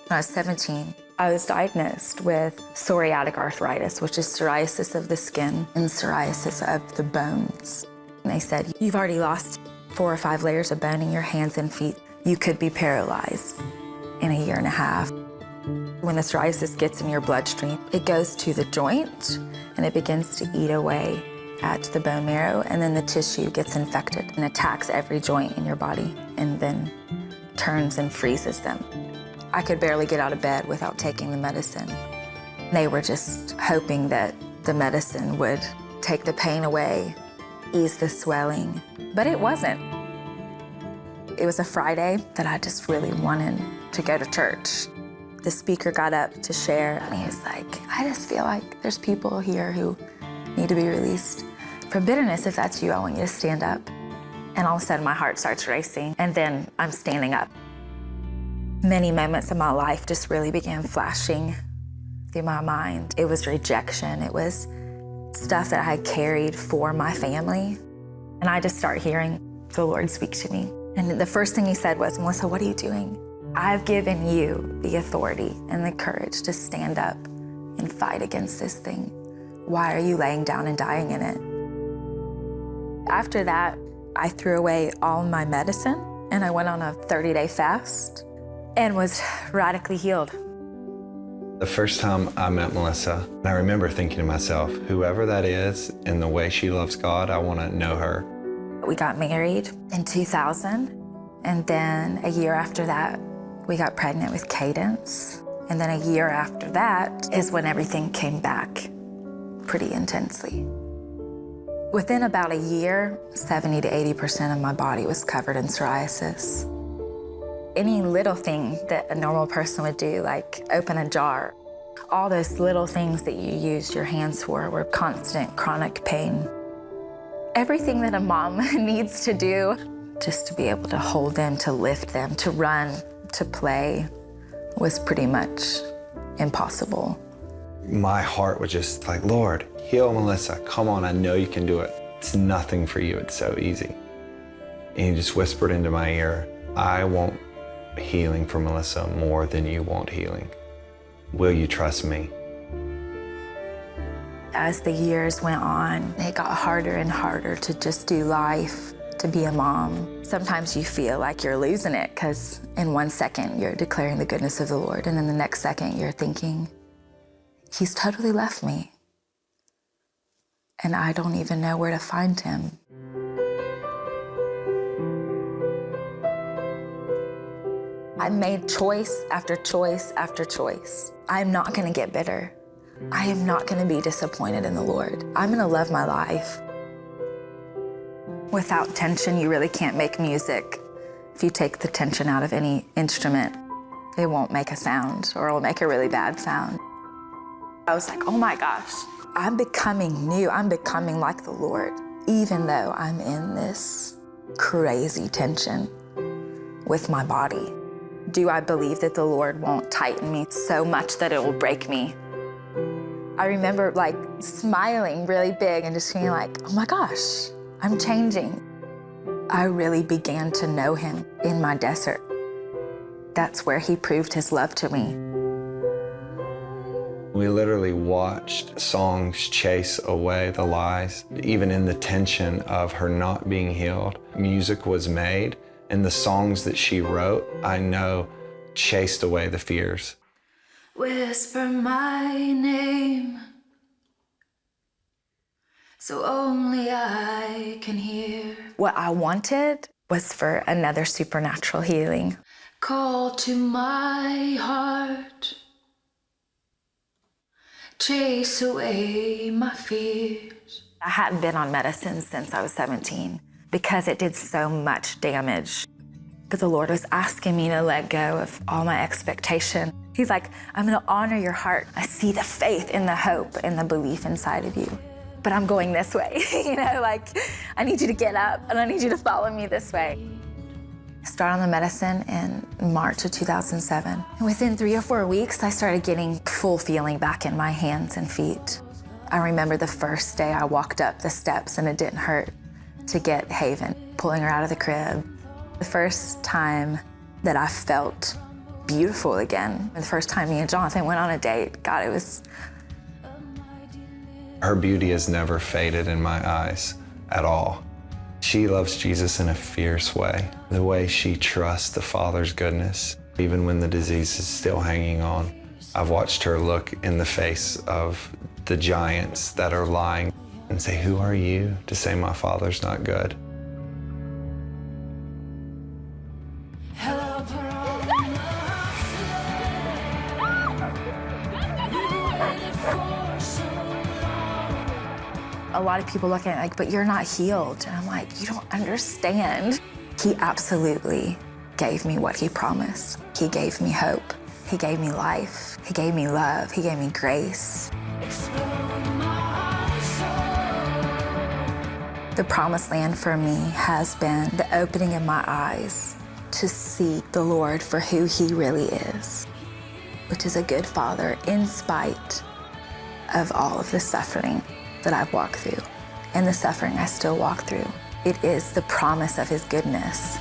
When I was 17, I was diagnosed with psoriatic arthritis, which is psoriasis of the skin and psoriasis of the bones. And they said, you've already lost 4 or 5 layers of bone in your hands and feet. You could be paralyzed in a year and a half. When the psoriasis gets in your bloodstream, it goes to the joint and it begins to eat away at the bone marrow, and then the tissue gets infected and attacks every joint in your body and then turns and freezes them. I could barely get out of bed without taking the medicine. They were just hoping that the medicine would take the pain away, ease the swelling, but it wasn't. It was a Friday that I just really wanted to go to church. The speaker got up to share, and he was like, I just feel like there's people here who need to be released from bitterness. If that's you, I want you to stand up. And all of a sudden, my heart starts racing, and then I'm standing up. Many moments of my life just really began flashing through my mind. It was rejection. It was stuff that I had carried for my family. And I just start hearing the Lord speak to me. And the first thing he said was, Melissa, what are you doing? I've given you the authority and the courage to stand up and fight against this thing. Why are you laying down and dying in it? After that, I threw away all my medicine and I went on a 30-day fast and was radically healed. The first time I met Melissa, I remember thinking to myself, whoever that is and the way she loves God, I want to know her. We got married in 2000, and then a year after that, we got pregnant with Cadence. And then a year after that is when everything came back pretty intensely. Within about a year, 70 to 80% of my body was covered in psoriasis. Any little thing that a normal person would do, like open a jar, all those little things that you used your hands for were constant chronic pain. Everything that a mom needs to do, just to be able to hold them, to lift them, to run, to play, was pretty much impossible. My heart was just like, Lord, heal Melissa. Come on, I know you can do it. It's nothing for you, it's so easy. And he just whispered into my ear, I want healing for Melissa more than you want healing. Will you trust me? As the years went on, it got harder and harder to just do life, to be a mom. Sometimes you feel like you're losing it because in 1 second you're declaring the goodness of the Lord, and then the next second you're thinking, he's totally left me and I don't even know where to find him. I made choice after choice after choice. I'm not gonna get bitter. I am not gonna be disappointed in the Lord. I'm gonna love my life. Without tension, you really can't make music. If you take the tension out of any instrument, it won't make a sound, or it'll make a really bad sound. I was like, oh my gosh, I'm becoming new. I'm becoming like the Lord, even though I'm in this crazy tension with my body. Do I believe that the Lord won't tighten me so much that it will break me? I remember like smiling really big and just being like, oh my gosh, I'm changing. I really began to know him in my desert. That's where he proved his love to me. We literally watched songs chase away the lies. Even in the tension of her not being healed, music was made, and the songs that she wrote, I know, chased away the fears. Whisper my name, so only I can hear. What I wanted was for another supernatural healing. Call to my heart, chase away my fears. I hadn't been on medicine since I was 17 because it did so much damage. But the Lord was asking me to let go of all my expectation. He's like, I'm gonna honor your heart. I see the faith and the hope and the belief inside of you. But I'm going this way, like I need you to get up and I need you to follow me this way. I started on the medicine in March of 2007. And within 3 or 4 weeks, I started getting full feeling back in my hands and feet. I remember the first day I walked up the steps and it didn't hurt to get Haven, pulling her out of the crib. The first time that I felt beautiful again. The first time me and Jonathan went on a date, God, it was... Her beauty has never faded in my eyes at all. She loves Jesus in a fierce way, the way she trusts the Father's goodness, even when the disease is still hanging on. I've watched her look in the face of the giants that are lying and say, who are you to say my Father's not good? A lot of people look at it like, but you're not healed. And I'm like, you don't understand. He absolutely gave me what he promised. He gave me hope. He gave me life. He gave me love. He gave me grace. The promised land for me has been the opening of my eyes to see the Lord for who he really is, which is a good father in spite of all of the suffering that I've walked through and the suffering I still walk through. It is the promise of his goodness.